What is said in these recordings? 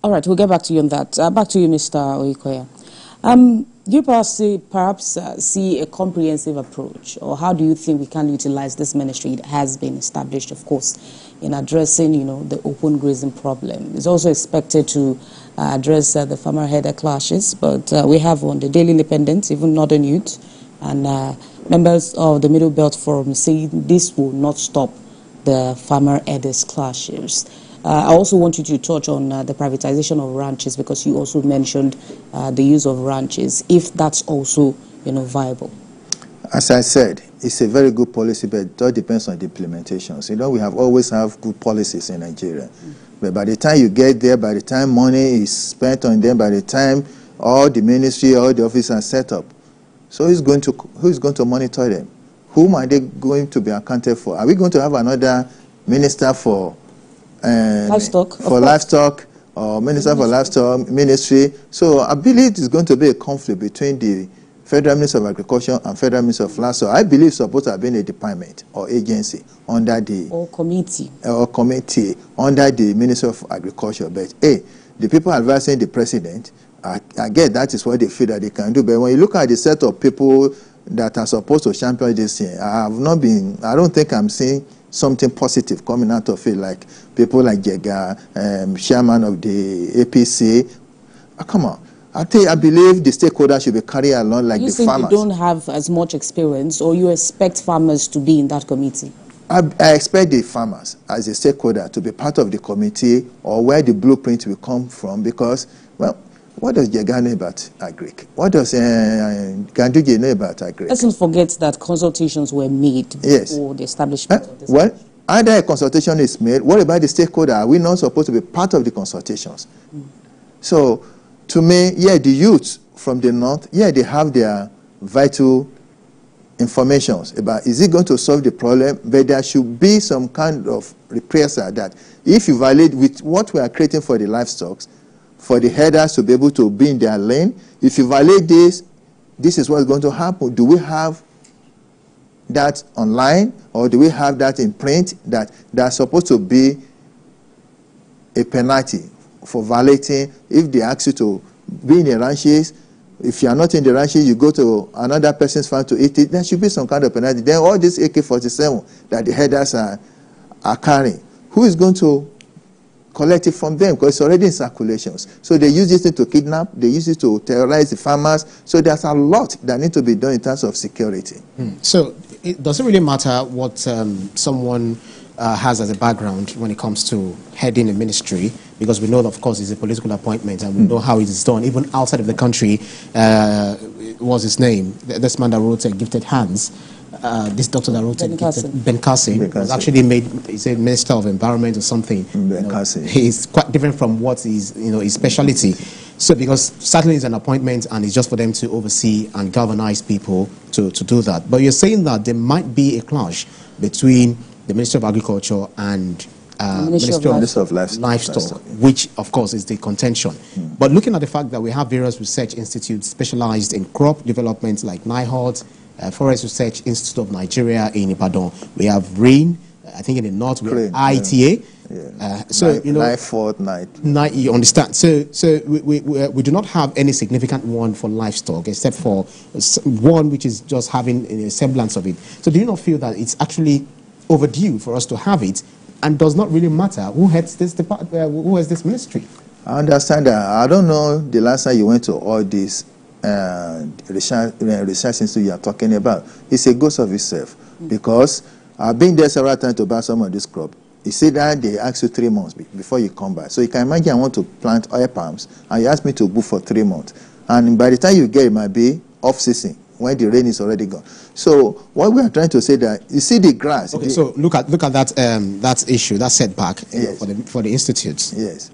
All right, we'll get back to you on that. Back to you, Mr. Oyekoya. Do you perhaps see a comprehensive approach, or how do you think we can utilize this ministry that has been established, of course, in addressing, the open grazing problem? It's also expected to address the farmer header clashes, but we have on the Daily Independent, even Northern Youth, and members of the Middle Belt Forum saying this will not stop the farmer headers clashes. I also want you to touch on the privatization of ranches, because you also mentioned the use of ranches, if that's also, viable. As I said, it's a very good policy, but it all depends on the implementations. We always have good policies in Nigeria. But by the time you get there, by the time money is spent on them, by the time all the ministry, all the offices are set up, so who's going to monitor them? Whom are they going to be accounted for? Are we going to have another minister for livestock, or minister for livestock ministry? So I believe it's going to be a conflict between the Federal Minister of Agriculture and Federal Minister of Livestock. I believe it's supposed to have been a department or agency under the committee under the Minister of Agriculture. But the people advising the president, I get that is what they feel that they can do. But when you look at the set of people that are supposed to champion this thing, I don't think I'm seeing something positive coming out of it, like people like Jega, chairman of the APC. Come on. I believe the stakeholders should be carried along like the farmers. You don't have as much experience, or you expect farmers to be in that committee? I expect the farmers as a stakeholder to be part of the committee, or where the blueprint will come from, because, well, what does Jega know about agric? What does Ganduje know about agric? Let's not forget that consultations were made before the establishment of this. Well, either a consultation is made, what about the stakeholder? Are we not supposed to be part of the consultations? So, to me, the youth from the north, they have their vital informations about, is it going to solve the problem? But there should be some kind of reprisal that if you violate with what we are creating for the livestock, for the headers to be able to be in their lane, if you violate this, this is what's going to happen. Do we have that online, or do we have that in print, that that's supposed to be a penalty for violating? If they ask you to be in the ranches, if you are not in the ranches, you go to another person's farm to eat it, there should be some kind of penalty. Then all this AK-47 that the headers are carrying, who is going to collect it from them? Because it's already in circulations. So they use this thing to kidnap, they use it to terrorize the farmers. So there's a lot that needs to be done in terms of security. So it doesn't really matter what someone has as a background when it comes to heading a ministry, because we know, of course, it's a political appointment, and we know how it is done. Even outside of the country, what's his name? This man that wrote Gifted Hands, this doctor that wrote Ben Carson was actually made, he's a Minister of Environment or something. He's quite different from what is, his specialty. So because certainly it's an appointment, and it's just for them to oversee and galvanize people to do that. But you're saying that there might be a clash between the Minister of Agriculture and Minister of Livestock, which of course is the contention. But looking at the fact that we have various research institutes specialized in crop development, like NIHOT, Forest Research Institute of Nigeria in Ibadan, we have RAIN, I think in the north we have ITA. You understand. So we do not have any significant one for livestock, except for one which is just having a semblance of it. So do you not feel that it's actually overdue for us to have it, and does not really matter who heads this department, who has this ministry? I understand that. I don't know the last time you went to all these research institutes you are talking about. It's a ghost of itself, because I've been there several times to buy some of this crop. You see that they ask you 3 months before you come back. So you can imagine I want to plant oil palms, and you ask me to book for 3 months. And by the time you get it, might be off-season, when the rain is already gone. So what we are trying to say that, you see the grass. Okay, so look at that issue, that setback for the institutes. Yes.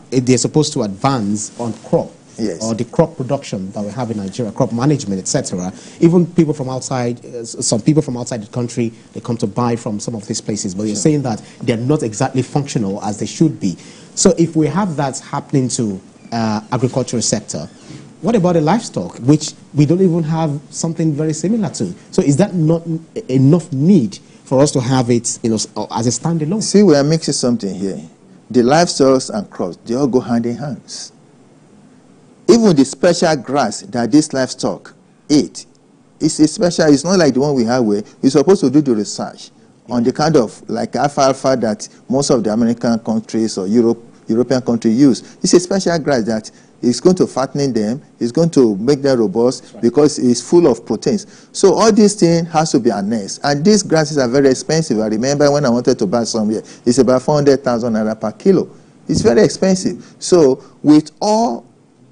They're supposed to advance on crop. Yes. Or the crop production that we have in Nigeria, crop management, etc. Even people from outside, some people from outside the country, they come to buy from some of these places. But you're saying that they're not exactly functional as they should be. So if we have that happening to agricultural sector, what about the livestock, which we don't even have something very similar to? So is that not enough need for us to have it, as a standalone? See, we are mixing something here. the livestock and crops, they all go hand in hands. Even the special grass that this livestock eat, it's a special, it's not like the one we have where we're supposed to do the research on the kind of like alfalfa that most of the American countries or European countries use. It's a special grass that is going to fatten them, it's going to make them robust because it's full of proteins. So all these things has to be harnessed. And these grasses are very expensive. I remember when I wanted to buy some here, it's about 400,000 naira per kilo. It's very expensive. So with all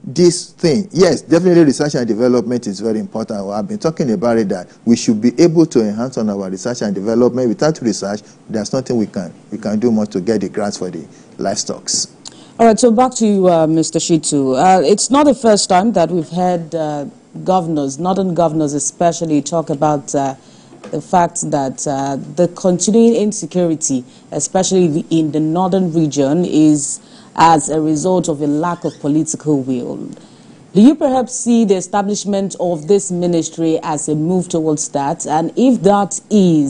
this thing, yes, definitely research and development is very important. I've been talking about it that we should be able to enhance on our research and development. Without research, there's nothing we can do much to get the grants for the livestock. All right, so back to you, Mr. Shitu. It's not the first time that we've had governors, northern governors especially, talk about the fact that the continuing insecurity, especially in the northern region, is as a result of a lack of political will. Do you perhaps see the establishment of this ministry as a move towards that? And if that is